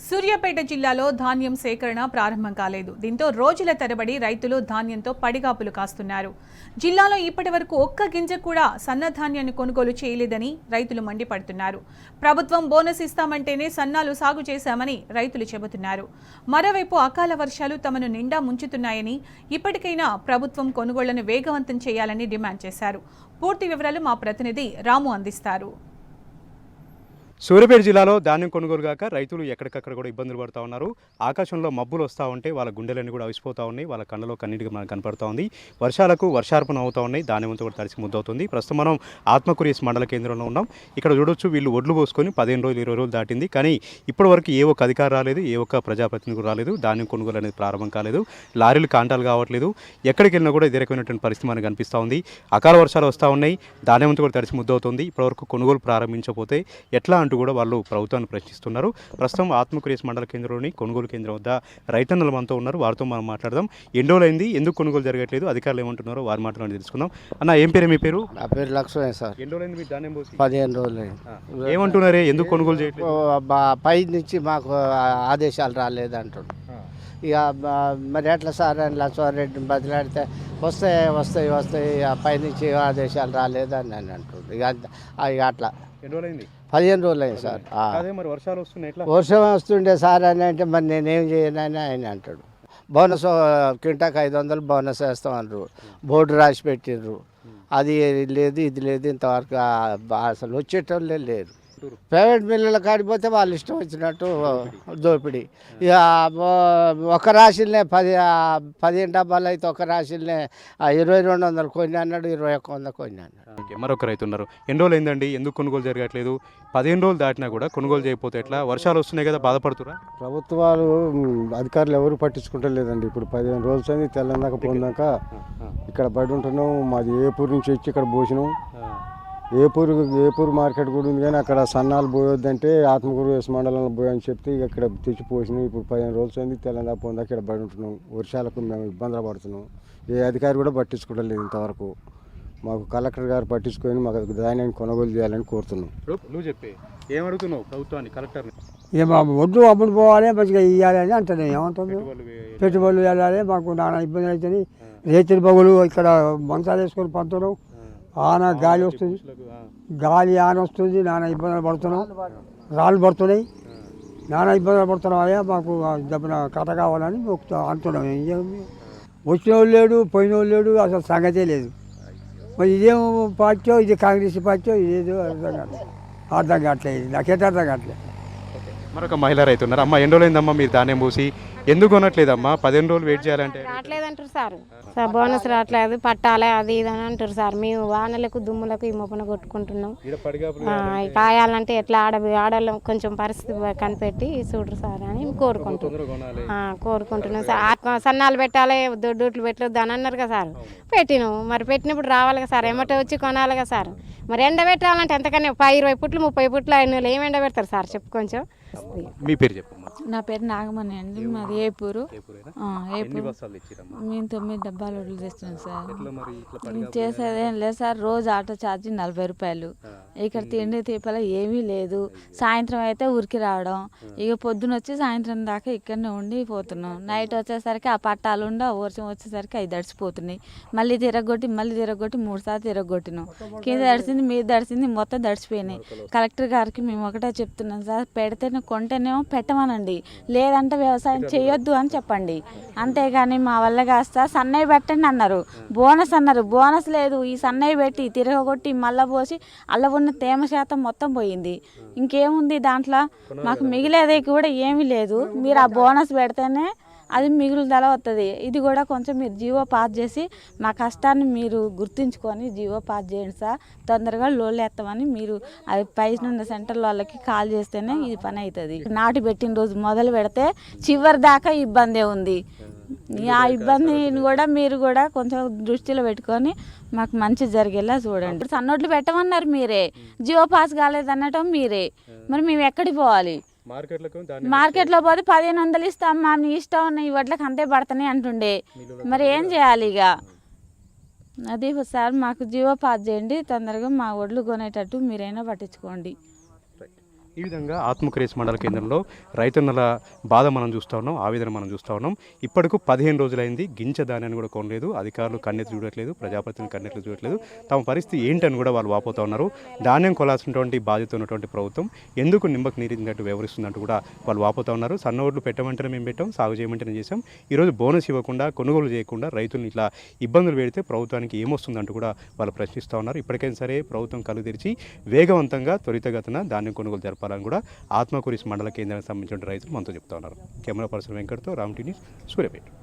సూర్యాపేట జిల్లాలో ధాన్యం సేకరణ ప్రారంభం కాలేదు. దీంతో రోజుల తరబడి రైతులు ధాన్యంతో పడిగాపులు కాస్తున్నారు. జిల్లాలో ఇప్పటివరకు ఒక్క గింజ కూడా సన్నధాన్యాన్ని కొనుగోలు చేయలేదని రైతులు మండిపడుతున్నారు. ప్రభుత్వం బోనస్ ఇస్తామంటేనే సన్నాలు సాగు చేశామని రైతులు చెబుతున్నారు. మరోవైపు అకాల వర్షాలు తమను నిండా ముంచుతున్నాయని, ఇప్పటికైనా ప్రభుత్వం కొనుగోళ్లను వేగవంతం చేయాలని డిమాండ్ చేశారు. పూర్తి వివరాలు మా ప్రతినిధి రాము అందిస్తారు. సూర్యాపేట జిల్లాలో ధాన్యం కొనుగోలు కాక రైతులు ఎక్కడికక్కడ కూడా ఇబ్బందులు పడుతూ ఉన్నారు. ఆకాశంలో మబ్బులు వస్తూ ఉంటే వాళ్ళ గుండెలన్నీ కూడా అవిసిపోతూ ఉన్నాయి. వాళ్ళ కళ్ళలో కన్నీటిగా మనకు కనపడుతూ ఉంది. వర్షాలకు వర్షార్పణ అవుతూ ఉన్నాయి. ధాన్యం అంతా కూడా తడిసి ముద్దవుతుంది. ప్రస్తుతం మనం ఆత్మకూరియస్ మండల కేంద్రంలో ఉన్నాం. ఇక్కడ చూడొచ్చు, వీళ్ళు ఒడ్లు పోసుకొని 15 రోజులు 20 రోజులు దాటింది. కానీ ఇప్పటివరకు ఏ ఒక్క అధికారం రాలేదు, ఏ ఒక్క ప్రజాప్రతినిధి రాలేదు. ధాన్యం కొనుగోలు అనేది ప్రారంభం కాలేదు. లారీలు కాంటాలు కావట్లేదు. ఎక్కడికి వెళ్ళినా కూడా ఇదే రకమైనటువంటి పరిస్థితి మనకు కనిపిస్తూ ఉంది. అకాల వర్షాలు వస్తూ ఉన్నాయి. ధాన్యం అంతా కూడా తడిసి ముద్దవుతుంది. ఇప్పటివరకు కొనుగోలు ప్రారంభించకపోతే ఎట్లా అంటూ కూడా వాళ్ళు ప్రభుత్వాన్ని ప్రశ్నిస్తున్నారు. ప్రస్తుతం ఆత్మకూరియస్ మండల కేంద్రంలోని కొనుగోలు కేంద్రం వద్ద రైతన్నలు మనతో ఉన్నారు. వారితో మనం మాట్లాడదాం. ఎన్ని రోజులైంది, ఎందుకు కొనుగోలు జరగట్లేదు, అధికారులు ఏమంటున్నారో వారి మాటలు తెలుసుకుందాం. అన్న, ఏం పేరు మీ పేరు? నా పేరు లక్ష్మణ్ సార్. ఎన్ని రోజులైంది మీ ధాన్యం పోసి? 15 రోజులు. ఏమంటున్నారే, ఎందుకు కొనుగోలు చేయట్లేదు? పై నుంచి మాకు ఆదేశాలు రాలేదంటాడు. ఇక మరి ఎట్లా సార్ అని లక్ష్మారెడ్డిని బదిలాడితే వస్తాయి పైనుంచి ఆదేశాలు రాలేదని అని అంటాడు. ఇక అట్లా 15 రోజులు అయింది సార్. వర్షాలు వస్తున్నాయి, వర్షం వస్తుండే సార్ అని అంటే మరి నేనేం చేయనని ఆయన అంటాడు. బోనస్ క్వింటాకు 500 బోనస్ వేస్తామన్నారు. బోర్డు రాసి పెట్టిర్రు. అది లేదు, ఇది లేదు. ఇంతవరకు అసలు వచ్చేటోళ్ళే లేరు. ప్రైవేట్ మిల్లుల కాడిపోతే వాళ్ళు ఇష్టం వచ్చినట్టు దోపిడీ. ఇక ఒక రాశిలనే 15 డబ్బాలు అయితే ఒక రాశిలనే 2200 కొన్ని అన్నాడు, 2100 కొన్ని అన్నాడు. మరొక రైతు ఉన్నారు. ఎన్ని రోజులు అయిందండి, ఎందుకు కొనుగోలు జరగట్లేదు? 15 రోజులు దాటినా కూడా కొనుగోలు చేయకపోతే ఎట్లా? వర్షాలు వస్తున్నాయి కదా, బాధపడుతురా? ప్రభుత్వాలు అధికారులు ఎవరు పట్టించుకుంటలేదండి. ఇప్పుడు 15 రోజులు అయింది. తెల్లందాక పోందాక ఇక్కడ బయట ఉంటున్నాం. మాది ఏపూరు నుంచి వచ్చి ఇక్కడ పోసినాం. ఏపూరు మార్కెట్ కూడా ఉంది, కానీ అక్కడ సన్నాలు పోయొద్దంటే ఆత్మకూరియస్ మండలంలో పోయని చెప్తే ఇక్కడ తెచ్చి పోసినాం. ఇప్పుడు 15 రోజులు అయింది. తెల్లందాక పోందాక ఇక్కడ బయట ఉంటున్నాం. వర్షాలకు మేము ఇబ్బందులు పడుతున్నాం. ఏ అధికారి కూడా పట్టించుకోవట్లేదు ఇంతవరకు. మాకు కలెక్టర్ గారు పట్టించుకొని మాకు ధాన్యాన్ని కొనుగోలు చేయాలని కోరుతున్నాం. నువ్వు చెప్పి ఏమడుగుతున్నావు ప్రభుత్వాన్ని, కలెక్టర్ని? వడ్లు అమ్ముడు పోవాలి, మంచిగా ఇవ్వాలి అని అంటాను. ఏమంటుంది, పెట్టుబడులు వెళ్ళాలి. మాకు నానా ఇబ్బంది అవుతుంది. రైతుల బగులు ఇక్కడ మంచాలు వేసుకొని పంతున్నాం. ఆన గాలి వస్తుంది, ఆన వస్తుంది. నానా ఇబ్బందులు పడుతున్నాం. రాళ్ళు పడుతున్నాయి. నానా ఇబ్బందులు పడుతున్నాం. అయ్యా మాకు దెబ్బన కథ కావాలని అంటున్నాం. వచ్చిన వాళ్ళు లేడు, పోయిన వాళ్ళు లేడు, అసలు సంగతే లేదు. మరి ఇదేం పార్టీ, ఇది కాంగ్రెస్ పార్టీ, ఇదేదో అర్థం కావట్లేదు. నాకైతే అర్థం కావట్లేదు. మరొక మహిళా రైతు ఉన్నారు. అమ్మ, ఎన్ని రోజులైందమ్మా మీరు ధాన్యం పూసి? ఎందుకు కొనట్లేదమ్మా? 15 రోజులు వెయిట్ చేయాలంటే రావట్లేదంటారు సార్. బోనస్ రావట్లేదు, పట్టాలి, అది ఇది అని అంటారు సార్. మేము వానలకు దుమ్ములకు ఈ మొప్పన కొట్టుకుంటున్నాం. కాయాలంటే ఎట్లా ఆడవాళ్ళం కొంచెం పరిస్థితి కనిపెట్టి చూడరు సార్ అని కోరుకుంటున్నాం సార్. సన్నాలు పెట్టాలి, దొడ్డుట్లు పెట్టలేదు అని అన్నారు కదా సార్. పెట్టినాం. మరి పెట్టినప్పుడు రావాలి కదా సార్, ఎమ్మటే వచ్చి కొనాలి కదా సార్. మరి ఎండ పెట్టాలంటే ఎంతకన్నా 20 ఫుట్లు 30 ఫుట్లు అయిన ఏం ఎండ పెడతారు సార్? చెప్పు కొంచెం. మీ పేరు చెప్పమ్మా. నా పేరు నాగమణి అండి. మాది ఏపూరు. మేము 9 డబ్బాలు వడ్లు తెస్తున్నాం సార్. చేసేదేం లేదు సార్. రోజు ఆటో ఛార్జీ 40 రూపాయలు. ఇక్కడ తిండి తీపల ఏమీ లేదు. సాయంత్రం అయితే ఊరికి రావడం, ఇక పొద్దున వచ్చి సాయంత్రం దాకా ఇక్కడనే ఉండి పోతున్నాం. నైట్ వచ్చేసరికి ఆ పట్టాలు ఉండ, వర్షం వచ్చేసరికి అవి దడిచిపోతున్నాయి. మళ్ళీ తిరగొట్టి 3 సార్లు తిరగొట్టినాం. కింద దడిచింది, మీద దడిచింది, మొత్తం దడిచిపోయినాయి. కలెక్టర్ గారికి మేము ఒకటే చెప్తున్నాం సార్, పెడితేనే కొంటేనేమో పెట్టమనండి, లేదంటే వ్యవసాయం చేయొద్దు అని చెప్పండి. అంతేగాని మా వల్ల కాస్త సన్నయ్య పెట్టండి అన్నారు. బోనస్ అన్నారు. బోనస్ లేదు. ఈ సన్నయ్య పెట్టి తిరగొట్టి మళ్ళీ పోసి అల్ల ఉన్న తేమ శాతం మొత్తం పోయింది. ఇంకేముంది దాంట్లో? మాకు మిగిలేది కూడా ఏమీ లేదు. మీరు ఆ బోనస్ పెడితేనే అది మిగులుదల వస్తుంది. ఇది కూడా కొంచెం మీరు జీవో పాస్ చేసి మా కష్టాన్ని మీరు గుర్తుంచుకొని జీవో పాస్ చేయండి సార్. తొందరగా లోన్లు ఎత్తామని మీరు అది పైన సెంటర్ వాళ్ళకి కాల్ చేస్తేనే ఇది పని అవుతుంది. నాటు పెట్టిన రోజు మొదలు పెడితే చివరి దాకా ఇబ్బందే ఉంది. ఆ ఇబ్బందిని కూడా మీరు కూడా కొంచెం దృష్టిలో పెట్టుకొని మాకు మంచి జరిగేలా చూడండి. సన్నోట్లు పెట్టమన్నారు మీరే, జియో పాస్ కాలేదన్నటం మీరే. మరి మేము ఎక్కడికి పోవాలి? మార్కెట్లో పోతే 1500 ఇస్తాం. మా నీ ఇష్టం ఉన్నాయి, వడ్లకు అంతే పడుతున్నాయి అంటుండే. మరి ఏం చేయాలి ఇక? అది సార్, మాకు జీవో పాస్ చేయండి తొందరగా. మా వడ్లు కొనేటట్టు మీరైనా పట్టించుకోండి. ఈ విధంగా ఆత్మకూరేస్ మండల కేంద్రంలో రైతన్నల బాధ మనం చూస్తూ ఉన్నాం, ఆవేదన మనం చూస్తూ ఉన్నాం. ఇప్పటికు 15 రోజులైంది, గింజ ధాన్యాన్ని కూడా కొనలేదు, అధికారులు కన్నెత్తి చూడట్లేదు, ప్రజాప్రతినిధులు కన్నెత్తి చూడట్లేదు. తమ పరిస్థితి ఏంటని కూడా వాళ్ళు వాపోతూ ఉన్నారు. ధాన్యం కొలాల్సినటువంటి బాధ్యత ఉన్నటువంటి ప్రభుత్వం ఎందుకు నిమ్మకు నీరించినట్టు వ్యవహరిస్తుందంటూ కూడా వాళ్ళు వాపోతూ ఉన్నారు. సన్న ఓట్లు పెట్టమంటేనే మేము పెట్టాం, సాగు చేయమంటేనే చేసాం. ఈరోజు బోనస్ ఇవ్వకుండా, కొనుగోలు చేయకుండా రైతులను ఇట్లా ఇబ్బందులు పెడితే ప్రభుత్వానికి ఏమొస్తుందంటూ కూడా వాళ్ళు ప్రశ్నిస్తూ ఉన్నారు. ఇప్పటికైనా సరే ప్రభుత్వం కళ్ళు తెరిచి వేగవంతంగా త్వరితగతిన ధాన్యం కొనుగోలు జరపాలని కూడా ఆత్మకూరేస్ మండల కేంద్రానికి సంబంధించిన రైతులు మనతో చెప్తా ఉన్నారు. కెమెరా పర్సన్ వెంకట్తో రామ్ టీవీ న్యూస్, సూర్యాపేట.